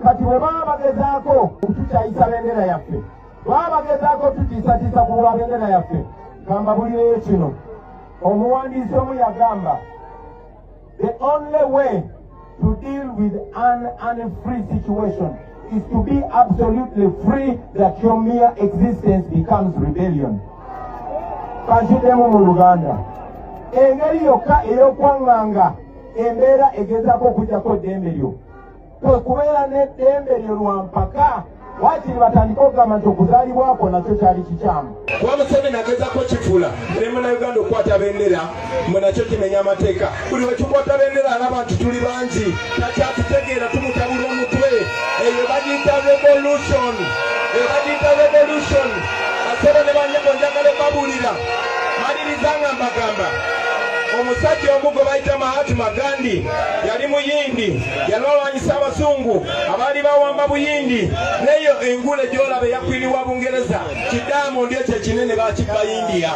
kati bwe baba bagezaako tukyayisa bendera yaffe baba bagezaako tutiisatiisa ku bendera yaffe kambabulireyo kino omuwandiisi omu yagamba the only way to deal with an unfree situation is to be absolutely free that your mere existence becomes rebellion. Kanjidemu mu Luganda. Engeri yokka ey'okwanganga embeera egezaako okujjako ddembe lyo. Kubeera n'eddembe lyo lwa mpaka wakiri batandika okugamba nti okuzaalibwako nakyo kyali kikyamu. Kuba Museveni agezaako kifuula ne Munnayuganda okukwata bendera mwe nakyo kimenya amateeka. Buli we tukwata bendera alaba nti tuli bangi takyatutegeera tumutabula omutwe. Eyo bagiyita revolution. Basebe ne banyego njagala babuulira malirizanga mbagamba omusajja omu gwe bayita Mahatma Gandhi yali muyindi yalwanyisa abazungu abaali bawamba buyindi neyo engule gy'olaba eyakwiriwa Bungereza Diamond ekyo ekinene bakibba India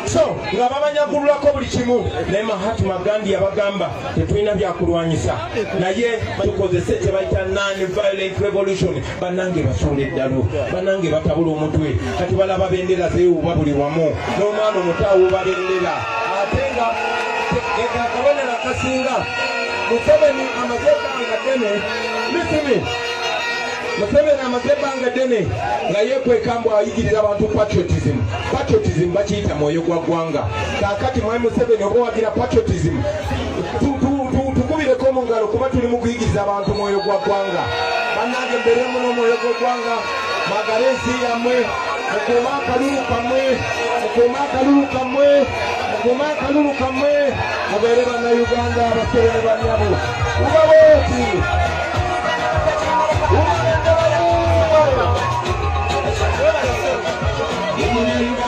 so nga babanyakululako buli kimu naye Mahatma Gandhi yabagamba tetulina byakulwanyisa naye tukozese kye bayita non-violent revolution. Bannange basuula eddalo bannange batabula omutwe kati balaba bendera zeewuuba buli wamu n'omwana omuto awuuba bendera ate nga akabonero akasinga Museveni amaze ebbanga ddene lisimi Museveni amaze ebbanga ddene nga yeekwekambwa ayigirira abantu patriotism bakiyita mwoyo gwa ggwanga. Kaakati mwami Museveni oba wagira patriotism tukubireko mu ngalo kuba tuli mu kuyigiriza abantu mwoyo gwa ggwanga. Bannange mberemu n'omwoyo gwa ggwanga mwagale ensi yammwe mukuume akalulu kammwe mubeere bannayuganda abasere ne bannyabo ubawooti Uganda